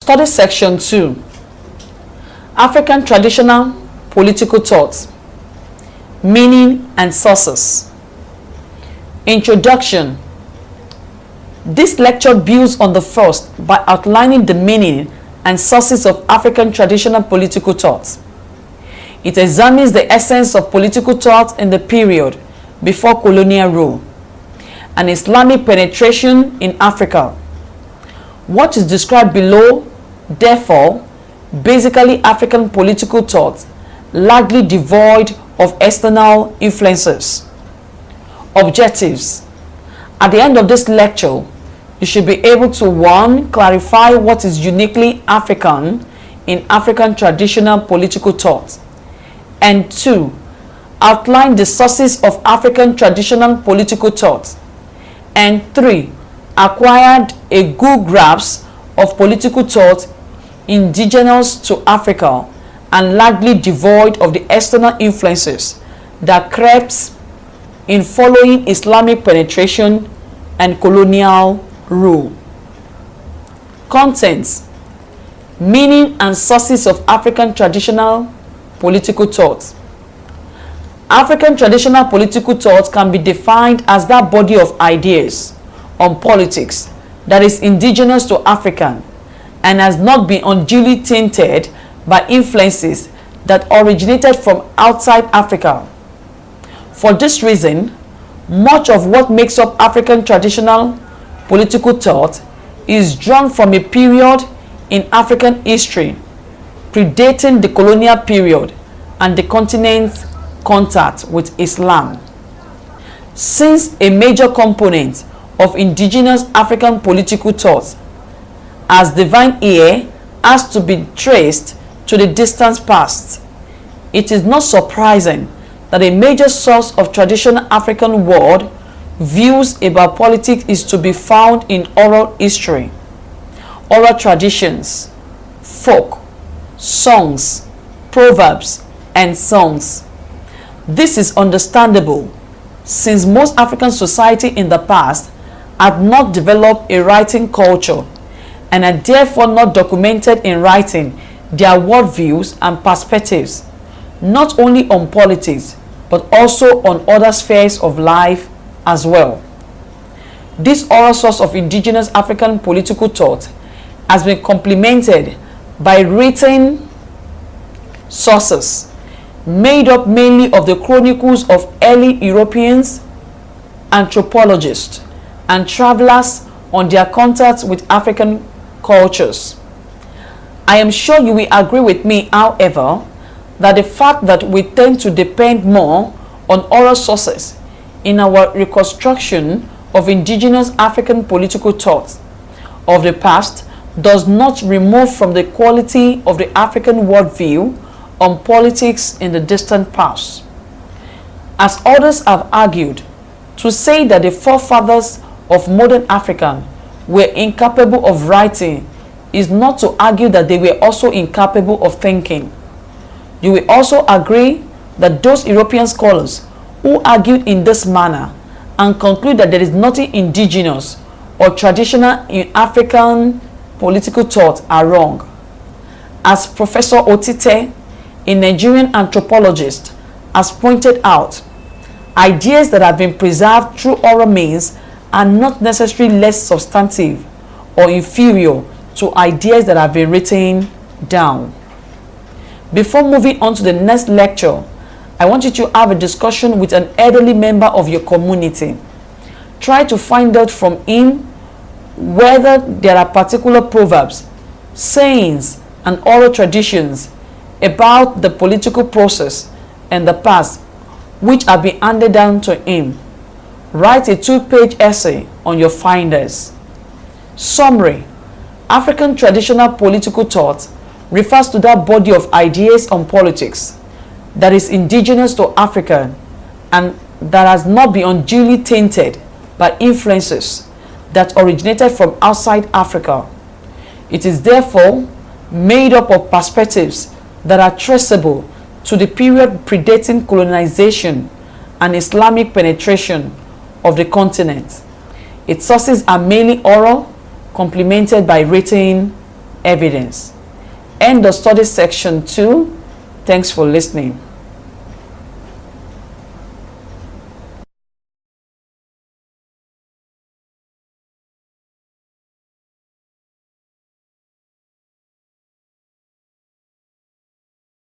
Study Section 2. African Traditional Political Thought. Meaning and Sources. Introduction. This lecture builds on the first by outlining the meaning and sources of African traditional political thought. It examines the essence of political thought in the period before colonial rule and Islamic penetration in Africa. What is described below, therefore, basically African political thought, largely devoid of external influences. Objectives. At the end of this lecture, you should be able to 1. Clarify what is uniquely African in African traditional political thought, and 2. Outline the sources of African traditional political thought, and 3. Acquired a good grasp of political thought indigenous to Africa and largely devoid of the external influences that crept in following Islamic penetration and colonial rule. Contents. Meaning and sources of African traditional political thought. African traditional political thought can be defined as that body of ideas on politics that is indigenous to African and has not been unduly tainted by influences that originated from outside Africa. For this reason, much of what makes up African traditional political thought is drawn from a period in African history predating the colonial period and the continent's contact with Islam. Since a major component of indigenous African political thought as divine ear has to be traced to the distant past, it is not surprising that a major source of traditional African world views about politics is to be found in oral history, oral traditions, folk, songs, proverbs, and songs. This is understandable since most African society in the past had not developed a writing culture and are therefore not documented in writing their worldviews and perspectives, not only on politics but also on other spheres of life as well. This oral source of indigenous African political thought has been complemented by written sources made up mainly of the chronicles of early Europeans, anthropologists, and travelers on their contacts with African cultures. I am sure you will agree with me, however, that the fact that we tend to depend more on oral sources in our reconstruction of indigenous African political thought of the past does not remove from the quality of the African worldview on politics in the distant past. As others have argued, to say that the forefathers of modern African were incapable of writing is not to argue that they were also incapable of thinking. You will also agree that those European scholars who argued in this manner and conclude that there is nothing indigenous or traditional in African political thought are wrong. As Professor Otite, a Nigerian anthropologist, has pointed out, ideas that have been preserved through oral means are not necessarily less substantive or inferior to ideas that have been written down. Before moving on to the next lecture, I want you to have a discussion with an elderly member of your community. Try to find out from him whether there are particular proverbs, sayings, and oral traditions about the political process and the past which have been handed down to him. Write a 2-page essay on your findings. Summary. African traditional political thought refers to that body of ideas on politics that is indigenous to Africa and that has not been unduly tainted by influences that originated from outside Africa. It is therefore made up of perspectives that are traceable to the period predating colonization and Islamic penetration of the continent. Its sources are mainly oral, complemented by written evidence. End of study section 2. Thanks for listening.